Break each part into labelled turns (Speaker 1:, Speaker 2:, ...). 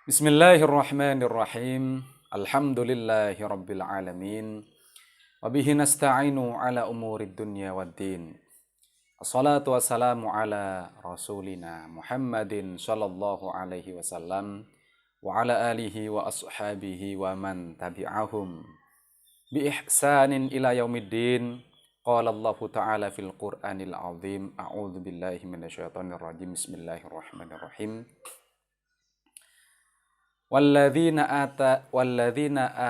Speaker 1: Bismillahirrahmanirrahim. Alhamdulillahirabbil alamin. Wa bihi nasta'inu ala umurid dunya waddin. Assalatu wassalamu ala rasulina Muhammadin sallallahu alaihi wasallam wa ala alihi wa ashabihi wa man tabi'ahum bi ihsanin ila yaumiddin. Qala Allah Ta'ala fil Qur'anil azim. A'udzu billahi minasyaitonir rajim. Bismillahirrahmanirrahim. Walladzina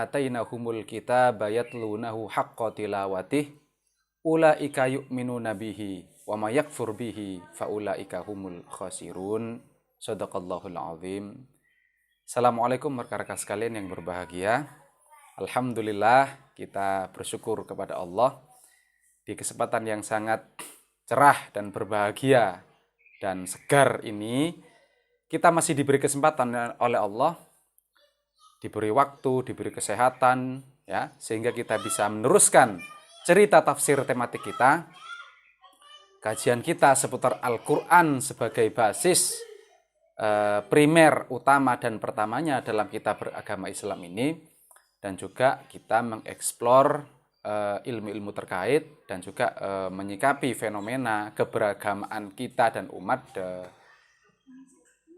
Speaker 1: atainahumul kitaba yatlunahu haqqa tilawatih ulaika yu'minuna bihi wa may yakfur bihi faulaika humul khasirun. Shadaqallahul azim. Assalamualaikum rekan-rekan sekalian yang berbahagia. Alhamdulillah kita bersyukur kepada Allah di kesempatan yang sangat cerah dan berbahagia dan segar ini kita masih diberi kesempatan oleh Allah, diberi waktu, diberi kesehatan, ya, sehingga kita bisa meneruskan cerita tafsir tematik kita, kajian kita seputar Al-Quran sebagai basis primer, utama dan pertamanya dalam kita beragama Islam ini, dan juga kita mengeksplor ilmu-ilmu terkait dan juga menyikapi fenomena keberagamaan kita dan umat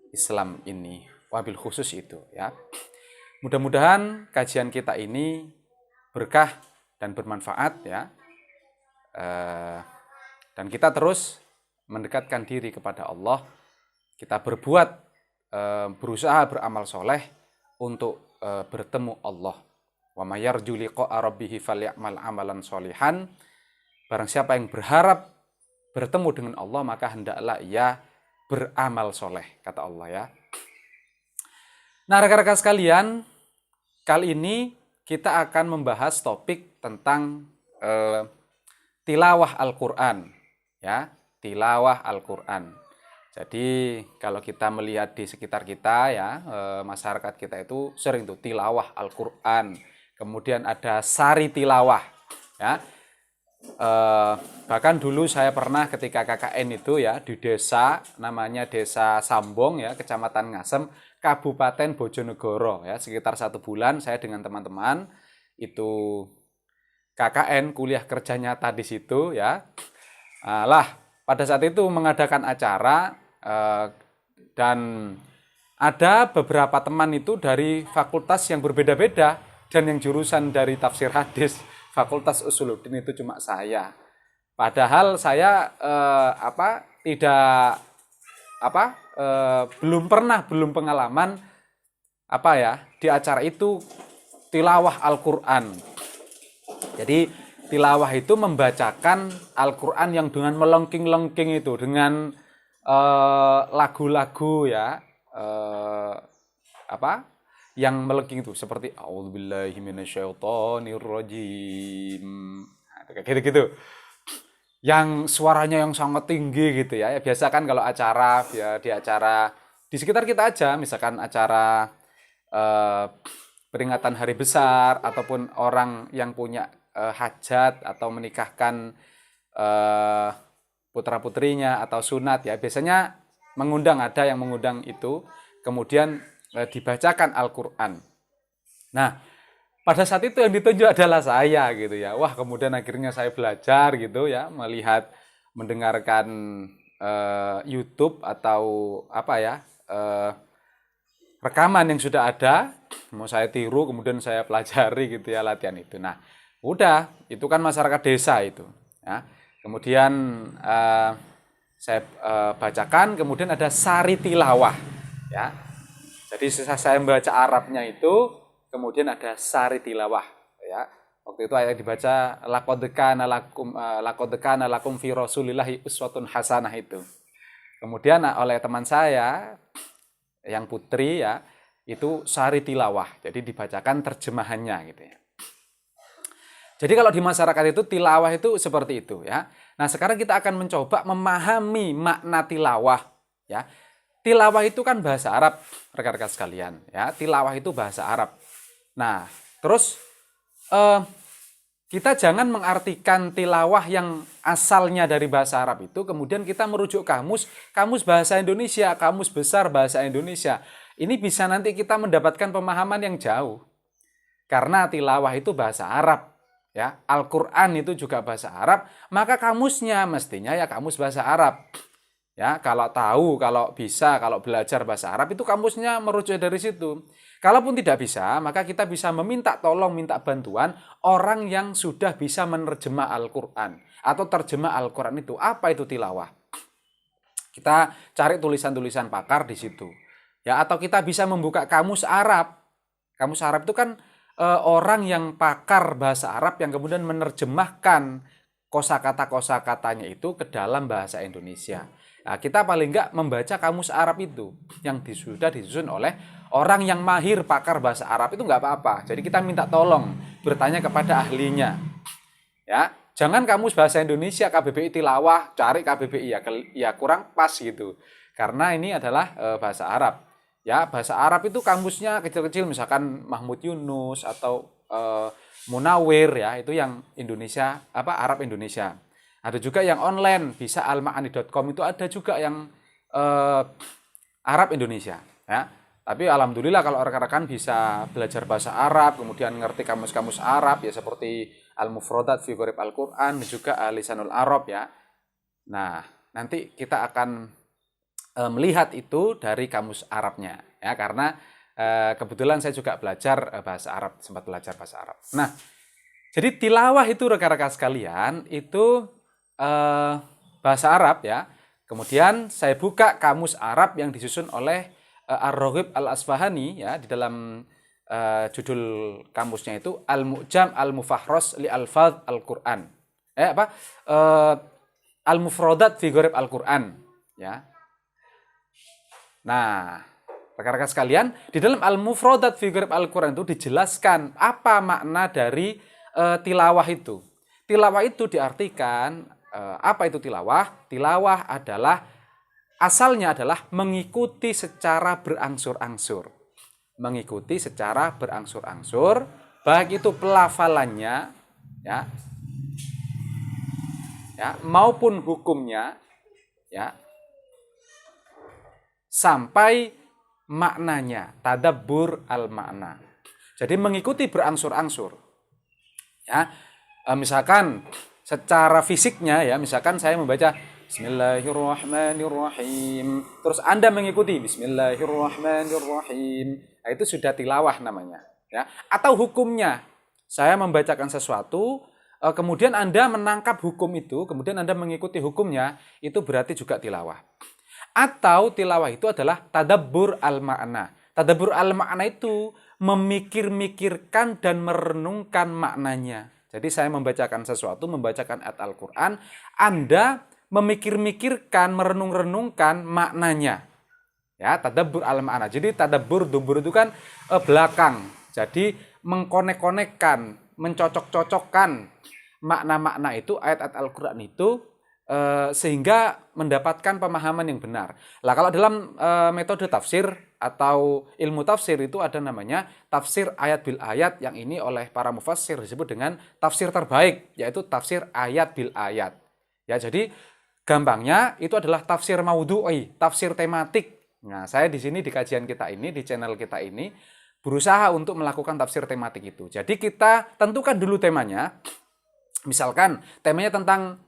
Speaker 1: Islam ini, wabil khusus itu, ya. Mudah-mudahan kajian kita ini berkah dan bermanfaat, ya. Dan kita terus mendekatkan diri kepada Allah. Kita berusaha beramal soleh untuk bertemu Allah. Wa may yarju liqa'a rabbih falyamal amalan sholihan. Barang siapa yang berharap bertemu dengan Allah, maka hendaklah ia beramal soleh, kata Allah, ya. Nah, rekan-rekan sekalian, kali ini kita akan membahas topik tentang tilawah Al-Quran, ya, tilawah Al-Quran. Jadi kalau kita melihat di sekitar kita, ya, masyarakat kita itu sering tuh tilawah Al-Quran. Kemudian ada sari tilawah, ya. Bahkan dulu saya pernah ketika KKN itu, ya, di desa namanya Desa Sambong, ya, Kecamatan Ngasem, Kabupaten Bojonegoro, ya, sekitar 1 bulan saya dengan teman-teman itu KKN, kuliah kerja nyata di situ, ya. Pada saat itu mengadakan acara dan ada beberapa teman itu dari fakultas yang berbeda-beda dan yang jurusan dari tafsir hadis, Fakultas Usuluddin itu cuma saya. Padahal saya belum pengalaman di acara itu tilawah Al-Quran. Jadi tilawah itu membacakan Al-Quran yang dengan melengking-lengking itu, dengan lagu-lagu, ya, yang melengking itu seperti a'udzubillahi minasyaitonirrajim, kayak gitu-gitu. Yang suaranya yang sangat tinggi gitu, ya. Biasa kan kalau acara, ya, di acara di sekitar kita aja, misalkan acara peringatan hari besar ataupun orang yang punya hajat atau menikahkan putra-putrinya atau sunat, ya, biasanya ada yang mengundang itu, kemudian dibacakan Al-Quran. Nah, pada saat itu yang ditunjuk adalah saya, gitu, ya. Wah, kemudian akhirnya saya belajar, gitu, ya, mendengarkan YouTube atau rekaman yang sudah ada, mau saya tiru, kemudian saya pelajari, gitu, ya, latihan itu. Nah, udah, itu kan masyarakat desa itu, ya. Kemudian saya bacakan, kemudian ada sari tilawah, ya. Jadi saya membaca Arabnya itu, kemudian ada sari tilawah, ya. Waktu itu ayat dibaca laqad kana lakum fi rasulillahi uswatun hasanah itu. Kemudian oleh teman saya yang putri, ya, itu sari tilawah. Jadi dibacakan terjemahannya, gitu, ya. Jadi kalau di masyarakat itu tilawah itu seperti itu, ya. Nah, sekarang kita akan mencoba memahami makna tilawah, ya. Tilawah itu kan bahasa Arab, rekan-rekan sekalian, ya. Tilawah itu bahasa Arab. Nah, terus kita jangan mengartikan tilawah yang asalnya dari bahasa Arab itu, kemudian kita merujuk kamus bahasa Indonesia, kamus besar bahasa Indonesia. ini bisa nanti kita mendapatkan pemahaman yang jauh. Karena tilawah itu bahasa Arab, ya. Al-Qur'an itu juga bahasa Arab, maka kamusnya mestinya ya kamus bahasa Arab. Ya, kalau tahu, kalau bisa, kalau belajar bahasa Arab itu kamusnya merujuk dari situ. Kalaupun tidak bisa, maka kita bisa meminta tolong, minta bantuan orang yang sudah bisa menerjemah Al-Qur'an atau terjemah Al-Qur'an itu. Apa itu tilawah? Kita cari tulisan-tulisan pakar di situ. Ya, atau kita bisa membuka kamus Arab. Kamus Arab itu kan orang yang pakar bahasa Arab yang kemudian menerjemahkan kosakata-kosakatanya itu ke dalam bahasa Indonesia. Nah, kita paling enggak membaca kamus Arab itu yang sudah disusun oleh orang yang mahir pakar bahasa Arab itu enggak apa-apa. Jadi kita minta tolong bertanya kepada ahlinya. Ya, jangan kamus bahasa Indonesia KBBI tilawah cari KBBI ya kurang pas gitu. Karena ini adalah bahasa Arab. Ya, bahasa Arab itu kamusnya kecil-kecil misalkan Mahmud Yunus atau Munawir ya, itu yang Indonesia Arab Indonesia. Ada juga yang online, bisa almaani.com itu ada juga yang Arab Indonesia ya. Tapi alhamdulillah kalau rekan-rekan bisa belajar bahasa Arab, kemudian ngerti kamus-kamus Arab ya seperti Al-Mufradat fi Gharib Al-Qur'an dan juga Lisanul Arab ya. Nah, nanti kita akan melihat itu dari kamus Arabnya ya, karena kebetulan saya juga belajar bahasa Arab, sempat belajar bahasa Arab. Nah, jadi tilawah itu rekan-rekan sekalian itu bahasa Arab ya. Kemudian saya buka kamus Arab yang disusun oleh Ar-Raghib Al-Asfahani ya, di dalam judul kamusnya itu Al-Mu'jam Al-Mufahros li Alfaz Al-Qur'an. Al-Mufradat fi Gharib Al-Qur'an ya. Nah, rekan-rekan sekalian, di dalam Al-Mufradat fi Gharib Al-Qur'an itu dijelaskan apa makna dari tilawah itu. Tilawah itu diartikan apa itu tilawah? Tilawah adalah asalnya adalah mengikuti secara berangsur-angsur. Mengikuti secara berangsur-angsur, baik itu pelafalannya ya, maupun hukumnya ya, sampai maknanya, tadabbur al-makna. Jadi mengikuti berangsur-angsur. Ya, misalkan secara fisiknya ya, misalkan saya membaca Bismillahirrahmanirrahim, terus Anda mengikuti Bismillahirrahmanirrahim. Nah, itu sudah tilawah namanya, ya. Atau hukumnya, saya membacakan sesuatu, kemudian Anda menangkap hukum itu, kemudian Anda mengikuti hukumnya, itu berarti juga tilawah. Atau tilawah itu adalah tadabbur al-ma'na. Tadabbur al-ma'na itu memikir-mikirkan dan merenungkan maknanya. Jadi saya membacakan sesuatu, membacakan ayat Al-Quran, Anda memikir-mikirkan, merenung-renungkan maknanya. Ya, tadabbur al-ma'na. Jadi tadabbur, dubur itu kan belakang. Jadi mengkonek-konekkan, mencocok-cocokkan makna-makna itu, ayat-ayat Al-Quran itu, sehingga mendapatkan pemahaman yang benar. Lah kalau dalam metode tafsir atau ilmu tafsir itu ada namanya tafsir ayat bil ayat, yang ini oleh para mufassir disebut dengan tafsir terbaik, yaitu tafsir ayat bil ayat. Ya, jadi gampangnya itu adalah tafsir maudhu'i, tafsir tematik. Nah, saya di sini di kajian kita ini, di channel kita ini berusaha untuk melakukan tafsir tematik itu. Jadi kita tentukan dulu temanya. Misalkan temanya tentang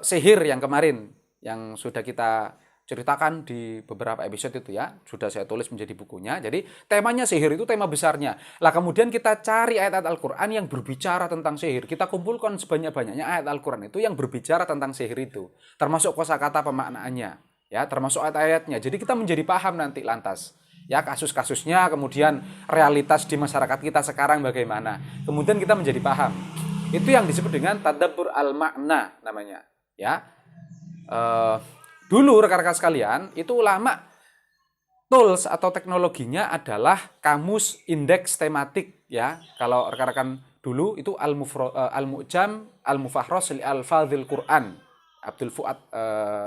Speaker 1: sihir yang kemarin, yang sudah kita ceritakan di beberapa episode itu ya, sudah saya tulis menjadi bukunya. Jadi temanya sihir itu tema besarnya. Lah kemudian kita cari ayat-ayat Al-Quran yang berbicara tentang sihir. Kita kumpulkan sebanyak-banyaknya ayat Al-Quran itu yang berbicara tentang sihir itu. Termasuk kosakata pemaknaannya, ya, termasuk ayat-ayatnya. Jadi kita menjadi paham nanti lantas. Ya, kasus-kasusnya, kemudian realitas di masyarakat kita sekarang bagaimana. Kemudian kita menjadi paham. Itu yang disebut dengan tadabbur al-makna namanya. Ya, dulu rekan-rekan sekalian, itu ulama tools atau teknologinya adalah kamus indeks tematik ya. Kalau rekan-rekan dulu itu al-mu'jam al-mufahros li alfazil Quran,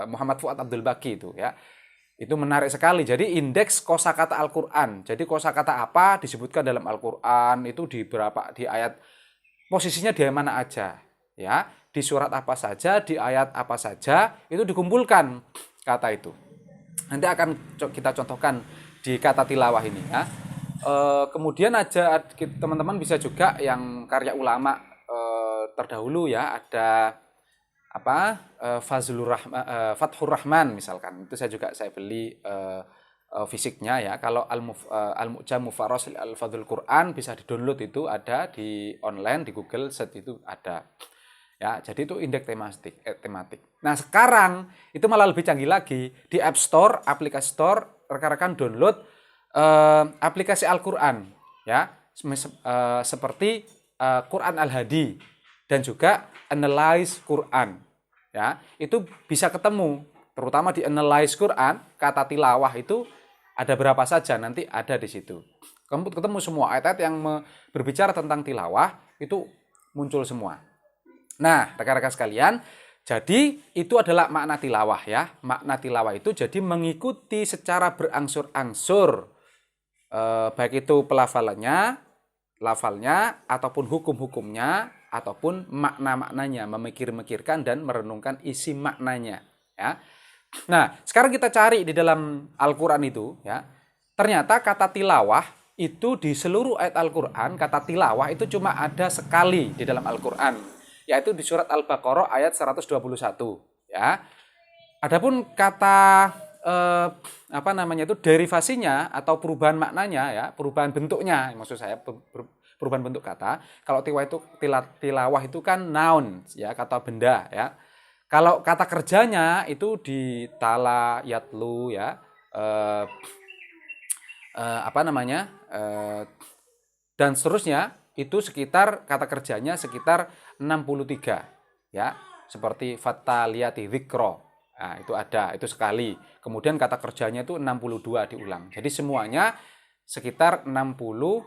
Speaker 1: Muhammad Fuad Abdul Baqi itu ya. Itu menarik sekali. Jadi indeks kosakata Al-Qur'an. Jadi kosakata apa disebutkan dalam Al-Qur'an itu di ayat, posisinya di mana aja ya. Di surat apa saja, di ayat apa saja, itu dikumpulkan kata itu. Nanti akan kita contohkan di kata tilawah ini ya. Kemudian aja teman-teman bisa juga yang karya ulama terdahulu ya, ada apa Fathur Rahman misalkan, itu saya beli fisiknya ya. Kalau Al-Mu'jam Mufarrasil Al-Fadhul Quran bisa di-download, itu ada di online di Google set itu ada. Ya, jadi itu indeks tematik. Nah, sekarang itu malah lebih canggih lagi. Di App Store, aplikasi Store, rekan-rekan download aplikasi Al-Qur'an ya. Seperti Quran Al-Hadi dan juga Analyze Quran. Ya, itu bisa ketemu, terutama di Analyze Quran, kata tilawah itu ada berapa saja, nanti ada di situ. Ketemu semua ayat-ayat yang berbicara tentang tilawah itu muncul semua. Nah, rekan-rekan sekalian, jadi itu adalah makna tilawah ya. Makna tilawah itu jadi mengikuti secara berangsur-angsur, baik itu pelafalannya, lafalnya, ataupun hukum-hukumnya, ataupun makna-maknanya, memikir-mikirkan dan merenungkan isi maknanya. Ya. Nah, sekarang kita cari di dalam Al-Quran itu, ya, ternyata kata tilawah itu di seluruh ayat Al-Quran, kata tilawah itu cuma ada sekali di dalam Al-Quran, yaitu di surat Al-Baqarah ayat 121. Ya. Adapun kata itu derivasinya atau perubahan maknanya ya, perubahan bentuknya, maksud saya perubahan bentuk kata. Kalau tilawah itu kan noun ya, kata benda ya. Kalau kata kerjanya itu di tala yatlu ya, dan seterusnya, itu sekitar kata kerjanya sekitar 63 ya, seperti fataliyati dzikra. Nah, itu ada, itu sekali. Kemudian kata kerjanya itu 62 diulang. Jadi semuanya sekitar 62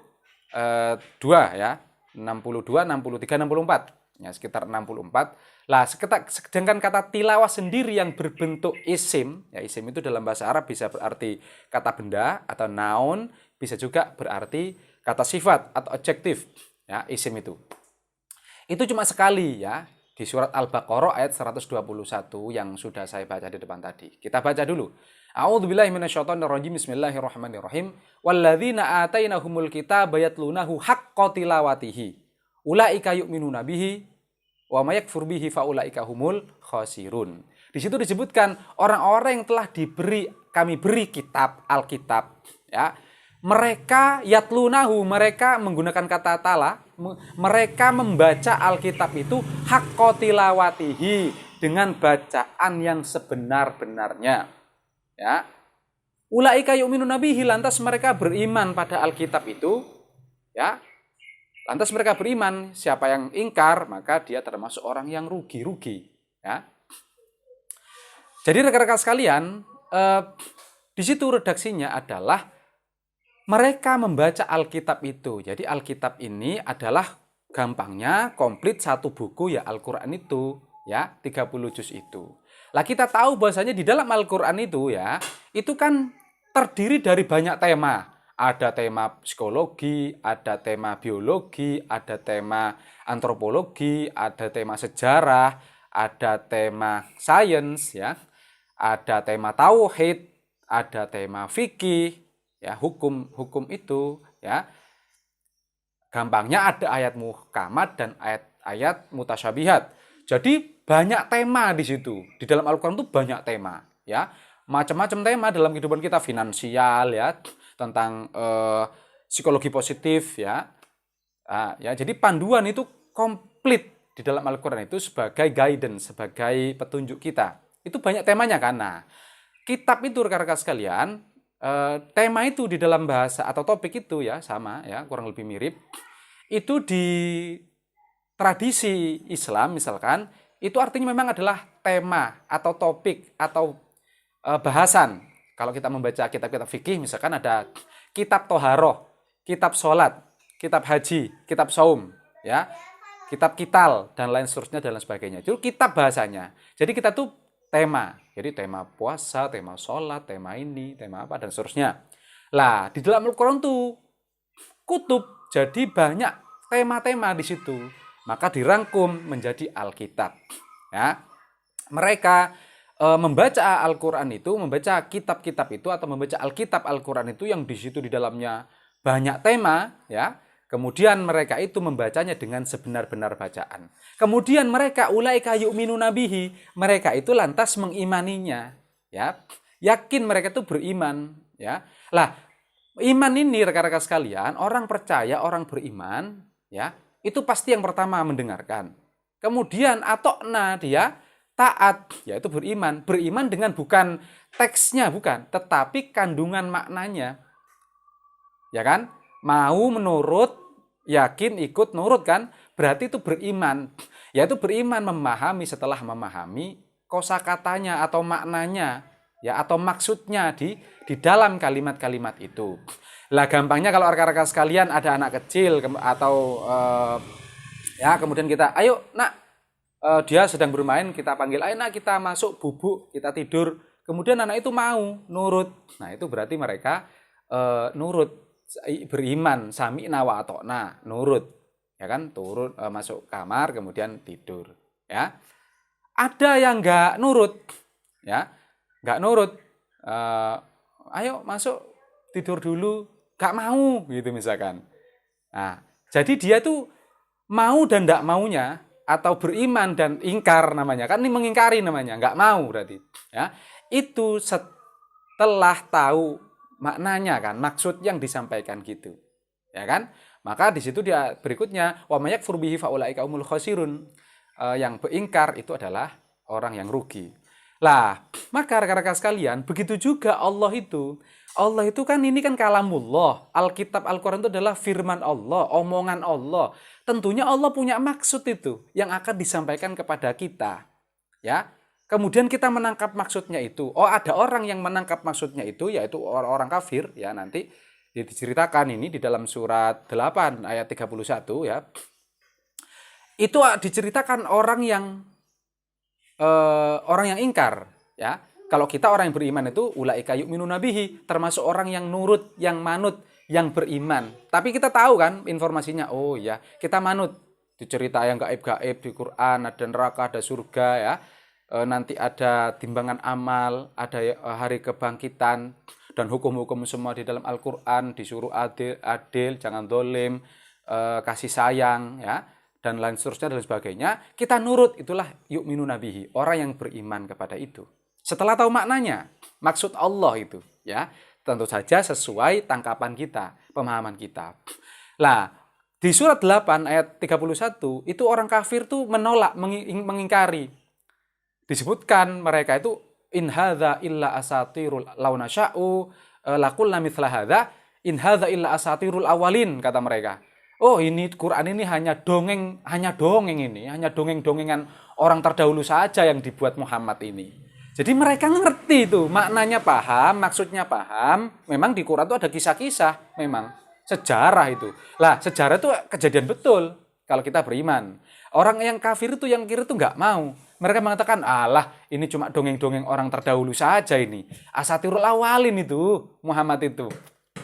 Speaker 1: ya. 62, 63, 64. Ya, sekitar 64. Lah, sedangkan kata tilawah sendiri yang berbentuk isim, ya isim itu dalam bahasa Arab bisa berarti kata benda atau noun, bisa juga berarti kata sifat atau adjektif, ya isim itu. Itu cuma sekali ya, di surat Al-Baqarah ayat 121 yang sudah saya baca di depan tadi. Kita baca dulu. A'udzubillahi minasyaitonirrajim. Bismillahirrahmanirrahim. Walladzina atainahumul kitaba yatlunahu haqqa tilawatihi. Ulaika yu'minuna bihi wa may yakfur bihi faulaika humul khasirun. Di situ disebutkan orang-orang yang telah kami beri kitab, Alkitab, ya. Mereka yatlunahu, mereka menggunakan kata tala, mereka membaca Alkitab itu haqqa tilawatihi, dengan bacaan yang sebenar-benarnya. Ya. Ulaika yu'minuna bihi, lantas mereka beriman pada Alkitab itu, ya. Lantas mereka beriman, siapa yang ingkar maka dia termasuk orang yang rugi-rugi, ya. Jadi rekan-rekan sekalian, di situ redaksinya adalah mereka membaca Alkitab itu. Jadi Alkitab ini adalah gampangnya komplit satu buku ya, Al-Quran itu ya, 30 juz itu. Lah kita tahu bahwasanya di dalam Al-Quran itu ya, itu kan terdiri dari banyak tema. Ada tema psikologi, ada tema biologi, ada tema antropologi, ada tema sejarah, ada tema sains ya, ada tema tauhid, ada tema fikih, ya hukum itu ya. Gampangnya ada ayat muhkamat dan ayat mutasyabihat. Jadi banyak tema di situ. Di dalam Al-Qur'an itu banyak tema ya. Macam-macam tema dalam kehidupan kita, finansial ya, tentang psikologi positif ya. Ya, jadi panduan itu komplit di dalam Al-Qur'an itu sebagai guidance, sebagai petunjuk kita. Itu banyak temanya kan. Nah, kitab itu rekan-rekan sekalian, tema itu di dalam bahasa atau topik itu ya sama ya, kurang lebih mirip. Itu di tradisi Islam misalkan, itu artinya memang adalah tema atau topik atau bahasan. Kalau kita membaca kitab-kitab fikih misalkan ada kitab toharoh, kitab sholat, kitab haji, kitab saum, ya, kitab kital dan lain seterusnya dan lain sebagainya. Itu kitab bahasanya. Jadi kita tuh tema. Jadi tema puasa, tema sholat, tema ini, tema apa, dan seterusnya. Lah, di dalam Al-Quran tuh kutub. Jadi banyak tema-tema di situ. Maka dirangkum menjadi Alkitab. Ya. Mereka membaca Al-Quran itu, membaca kitab-kitab itu atau membaca Alkitab Al-Quran itu yang di situ di dalamnya banyak tema, ya. Kemudian mereka itu membacanya dengan sebenar-benar bacaan. Kemudian mereka ulaika yu'minuna bihi, mereka itu lantas mengimaninya, ya. Yakin mereka itu beriman, ya. Lah, iman ini rekan-rekan sekalian, orang percaya, orang beriman, ya, itu pasti yang pertama mendengarkan. Kemudian atokna, dia taat, yaitu beriman. Beriman dengan bukan teksnya, bukan, tetapi kandungan maknanya. Ya kan? Mau menurut, yakin, ikut, nurut kan? Berarti itu beriman. Yaitu beriman memahami setelah memahami kosakatanya atau maknanya, ya, atau maksudnya di dalam kalimat-kalimat itu. Lah gampangnya kalau rekan-rekan sekalian ada anak kecil atau ya kemudian kita, ayo nak, dia sedang bermain, kita panggil, ayo nak kita masuk bubuk, kita tidur. Kemudian anak itu mau nurut. Nah itu berarti mereka nurut, beriman, sami'na wa atokna, nurut, ya kan, turun masuk kamar kemudian tidur, ya. Ada yang nggak nurut, ya, nggak nurut, ayo masuk tidur dulu, nggak mau, gitu misalkan. Nah, jadi dia tuh mau dan nggak maunya, atau beriman dan ingkar namanya, kan ini mengingkari namanya, nggak mau berarti, ya. Itu setelah tahu maknanya kan, maksud yang disampaikan gitu, ya kan? Maka di situ dia berikutnya wa may yakfur bihi fa ulaika humul khasirun. Yang beingkar itu adalah orang yang rugi. Lah, maka rekan-rekan sekalian, begitu juga Allah itu. Allah itu kan ini kan kalamullah. Alkitab Al-Qur'an itu adalah firman Allah, omongan Allah. Tentunya Allah punya maksud itu yang akan disampaikan kepada kita. Ya. Kemudian kita menangkap maksudnya itu. Oh, ada orang yang menangkap maksudnya itu, yaitu orang-orang kafir. Ya, nanti diceritakan ini di dalam surat 8 ayat 31 ya. Itu diceritakan orang yang ingkar. Ya. Kalau kita orang yang beriman itu ulaika yu'minuna bihi, termasuk orang yang nurut, yang manut, yang beriman. Tapi kita tahu kan informasinya. Oh ya, kita manut. Dicerita yang gaib-gaib di Quran, ada neraka, ada surga ya. Nanti ada timbangan amal, ada hari kebangkitan, dan hukum-hukum semua di dalam Al-Quran, disuruh adil, jangan dolim, kasih sayang, ya, dan lain seterusnya dan sebagainya. Kita nurut, itulah yu'minuna bihi, orang yang beriman kepada itu. Setelah tahu maknanya, maksud Allah itu, ya, tentu saja sesuai tangkapan kita, pemahaman kita. Lah, di surat 8 ayat 31, itu orang kafir tuh menolak, mengingkari. Disebutkan mereka itu in hadza illa asatirul law nasya'u laqulna mithla hadza in hadza illa asatirul awalin, kata mereka. Oh, ini Quran ini hanya dongeng ini, hanya dongeng-dongengan orang terdahulu saja yang dibuat Muhammad ini. Jadi mereka ngerti itu, maknanya paham, maksudnya paham. Memang di Quran itu ada kisah-kisah, memang sejarah itu. Lah, sejarah itu kejadian betul kalau kita beriman. Orang yang kafir itu, yang kiri itu nggak mau. Mereka mengatakan, alah ini cuma dongeng-dongeng orang terdahulu saja ini. Asatirul awalin itu, Muhammad itu.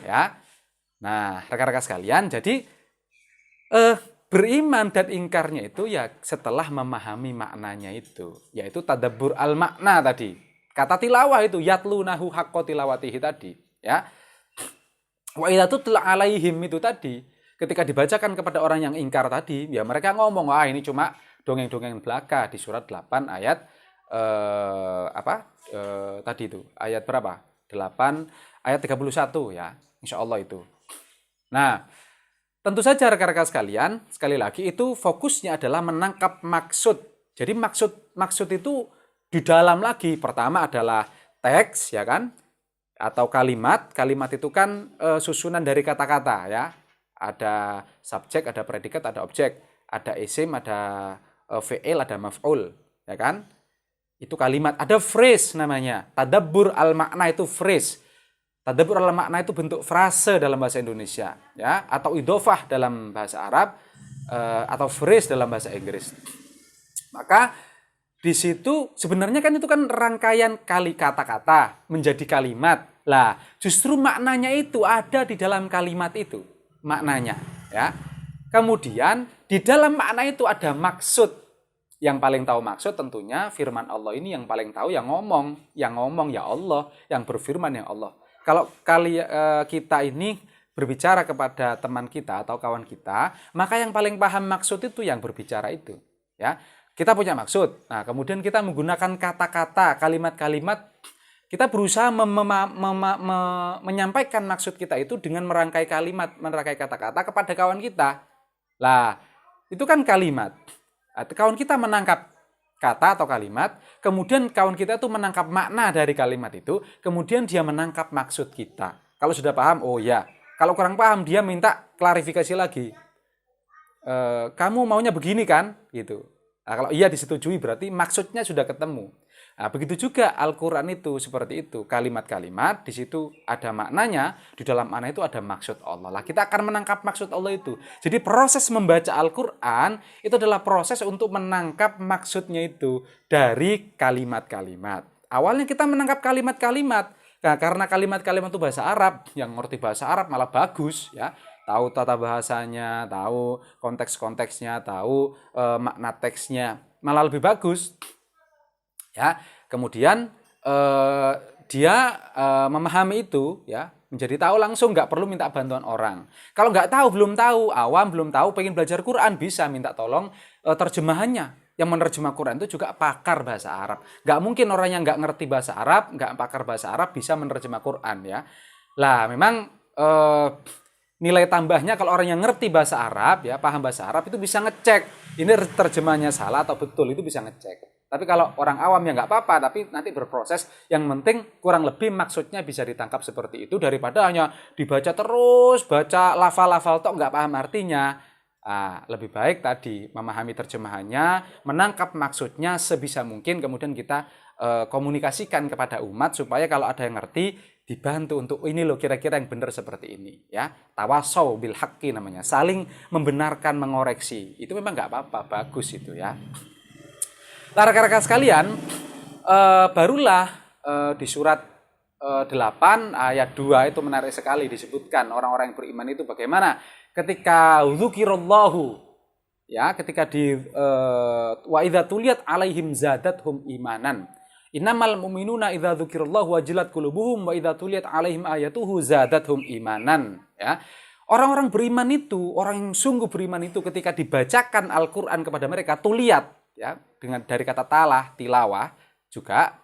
Speaker 1: Ya. Nah, rekan-rekan sekalian, jadi beriman dan ingkarnya itu ya setelah memahami maknanya itu. Yaitu tadabbur al-makna tadi. Kata tilawah itu, yatlunahu haqqa tilawatihi tadi. Ya. Wa idza tutla alaihim itu tadi. Ketika dibacakan kepada orang yang ingkar tadi, ya mereka ngomong, wah ini cuma dongeng-dongeng belaka di surat 8 ayat tadi itu. Ayat berapa? 8 ayat 31 ya. Insyaallah itu. Nah, tentu saja rekan-rekan sekalian, sekali lagi itu fokusnya adalah menangkap maksud. Jadi maksud itu di dalam lagi. Pertama adalah teks ya kan? Atau kalimat. Kalimat itu kan susunan dari kata-kata ya. Ada subjek, ada predikat, ada objek, ada isim, ada fi'il, ada maf'ul, ya kan? Itu kalimat, ada phrase namanya. Tadabbur al-makna itu phrase. Tadabbur al-makna itu bentuk frase dalam bahasa Indonesia, ya, atau idhofah dalam bahasa Arab, atau phrase dalam bahasa Inggris. Maka di situ sebenarnya kan itu kan rangkaian kali kata-kata menjadi kalimat. Lah, justru maknanya itu ada di dalam kalimat itu. Maknanya, ya. Kemudian di dalam makna itu ada maksud. Yang paling tahu maksud tentunya firman Allah ini yang paling tahu yang ngomong ya Allah, yang berfirman ya Allah. Kalau kita ini berbicara kepada teman kita atau kawan kita, maka yang paling paham maksud itu yang berbicara itu, ya. Kita punya maksud. Nah, kemudian kita menggunakan kata-kata, kalimat-kalimat, kita berusaha menyampaikan maksud kita itu dengan merangkai kalimat, merangkai kata-kata kepada kawan kita. Lah, itu kan kalimat. Kawan kita menangkap kata atau kalimat, kemudian kawan kita itu menangkap makna dari kalimat itu, kemudian dia menangkap maksud kita. Kalau sudah paham, oh ya. Kalau kurang paham, dia minta klarifikasi lagi. Kamu maunya begini kan? Gitu. Nah, kalau iya disetujui berarti maksudnya sudah ketemu. Nah, begitu juga Al-Quran itu seperti itu. Kalimat-kalimat, di situ ada maknanya, di dalam makna itu ada maksud Allah. Lah, kita akan menangkap maksud Allah itu. Jadi proses membaca Al-Quran itu adalah proses untuk menangkap maksudnya itu dari kalimat-kalimat. Awalnya kita menangkap kalimat-kalimat. Nah, karena kalimat-kalimat itu bahasa Arab, yang ngerti bahasa Arab malah bagus, ya. Tahu tata bahasanya, tahu konteks-konteksnya, tahu makna teksnya, malah lebih bagus. Ya, kemudian dia memahami itu, ya, menjadi tahu langsung, nggak perlu minta bantuan orang. Kalau nggak tahu, belum tahu, awam belum tahu, pengen belajar Quran, bisa minta tolong terjemahannya. Yang menerjemah Quran itu juga pakar bahasa Arab. Nggak mungkin orang yang nggak ngerti bahasa Arab, nggak pakar bahasa Arab bisa menerjemah Quran, ya. Lah, memang nilai tambahnya kalau orang yang ngerti bahasa Arab, ya, paham bahasa Arab, itu bisa ngecek ini terjemahnya salah atau betul, itu bisa ngecek. Tapi kalau orang awam ya nggak apa-apa, tapi nanti berproses. Yang penting kurang lebih maksudnya bisa ditangkap seperti itu daripada hanya dibaca terus, baca lafal-lafal tok nggak paham artinya. Lebih baik tadi memahami terjemahannya, menangkap maksudnya sebisa mungkin, kemudian kita komunikasikan kepada umat supaya kalau ada yang ngerti dibantu untuk ini loh kira-kira yang benar seperti ini, ya. Tawasau bil haqqi namanya, saling membenarkan, mengoreksi. Itu memang nggak apa-apa, bagus itu, ya. Rekan-rekan sekalian, barulah di surat 8 ayat 2 itu menarik sekali disebutkan orang-orang yang beriman itu bagaimana ketika dzukirallahu, ya, ketika di wa idza tuliyat alaihim zadathum imanan. Innamal mu'minuna idza dzukirallahu wajilat qulubuhum wa idza tuliyat alaihim ayatuhu zadathum imanan, ya. Orang-orang beriman itu, orang yang sungguh beriman itu ketika dibacakan Al-Qur'an kepada mereka, tuliyat, ya, dengan dari kata tilawah juga,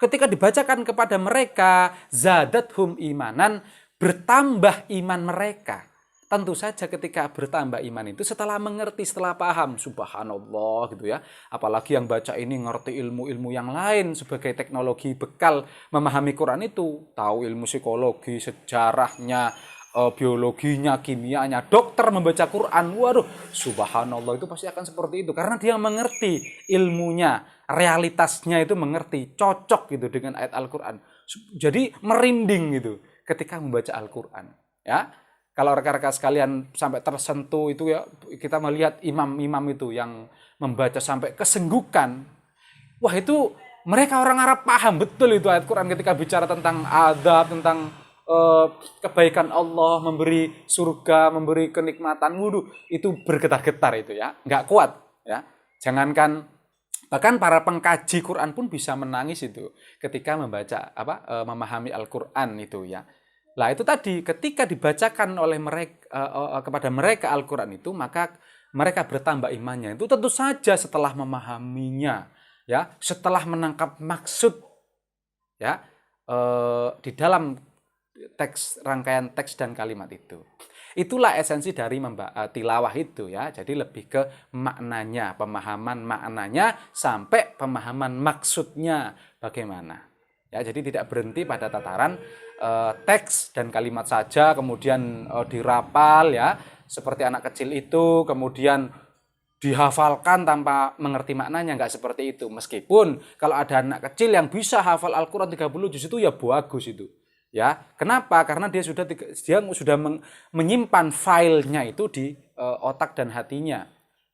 Speaker 1: ketika dibacakan kepada mereka zadathum imanan, bertambah iman mereka. Tentu saja ketika bertambah iman itu setelah mengerti, setelah paham, subhanallah gitu, ya. Apalagi yang baca ini ngerti ilmu-ilmu yang lain sebagai teknologi bekal memahami Quran itu, tahu ilmu psikologi, sejarahnya, biologinya, kimianya, dokter membaca Quran, waduh, subhanallah, itu pasti akan seperti itu karena dia mengerti ilmunya, realitasnya itu mengerti, cocok gitu dengan ayat Al-Quran. Jadi merinding gitu ketika membaca Al-Quran, ya. Kalau rekan-rekan sekalian sampai tersentuh itu, ya, kita melihat imam-imam itu yang membaca sampai kesenggukan. Wah, itu mereka orang Arab paham betul itu ayat Quran ketika bicara tentang adab, tentang kebaikan Allah, memberi surga, memberi kenikmatan. Waduh, itu bergetar-getar itu, ya, nggak kuat, ya. Jangankan bahkan para pengkaji Quran pun bisa menangis itu ketika membaca memahami Al-Quran itu, ya. Lah, itu tadi ketika dibacakan oleh mereka kepada mereka Al-Quran itu, maka mereka bertambah imannya. Itu tentu saja setelah memahaminya, ya, setelah menangkap maksud, ya, di dalam teks, rangkaian teks dan kalimat itu. Itulah esensi dari tilawah itu, ya. Jadi lebih ke maknanya, pemahaman maknanya sampai pemahaman maksudnya bagaimana. Ya, jadi tidak berhenti pada tataran teks dan kalimat saja, kemudian dirapal, ya, seperti anak kecil itu, kemudian dihafalkan tanpa mengerti maknanya, nggak seperti itu. Meskipun kalau ada anak kecil yang bisa hafal Al-Quran 30 juz itu ya bagus itu. Ya, kenapa? Karena dia sudah menyimpan filenya itu di otak dan hatinya.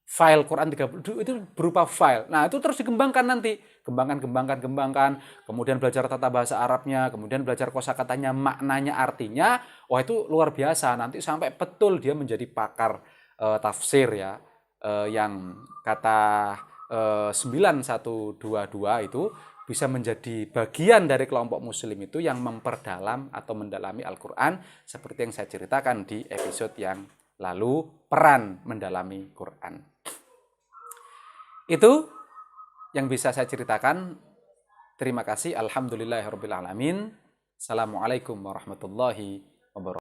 Speaker 1: File Quran 30 itu berupa file. Nah, itu terus dikembangkan nanti. Kembangkan. Kemudian belajar tata bahasa Arabnya, kemudian belajar kosakatanya, maknanya, artinya. Wah, itu luar biasa. Nanti sampai betul dia menjadi pakar tafsir, ya. Yang kata 9122 itu bisa menjadi bagian dari kelompok muslim itu yang memperdalam atau mendalami Al-Quran seperti yang saya ceritakan di episode yang lalu, peran mendalami Quran. Itu yang bisa saya ceritakan. Terima kasih. Alhamdulillahirabbil alamin. Assalamualaikum warahmatullahi wabarakatuh.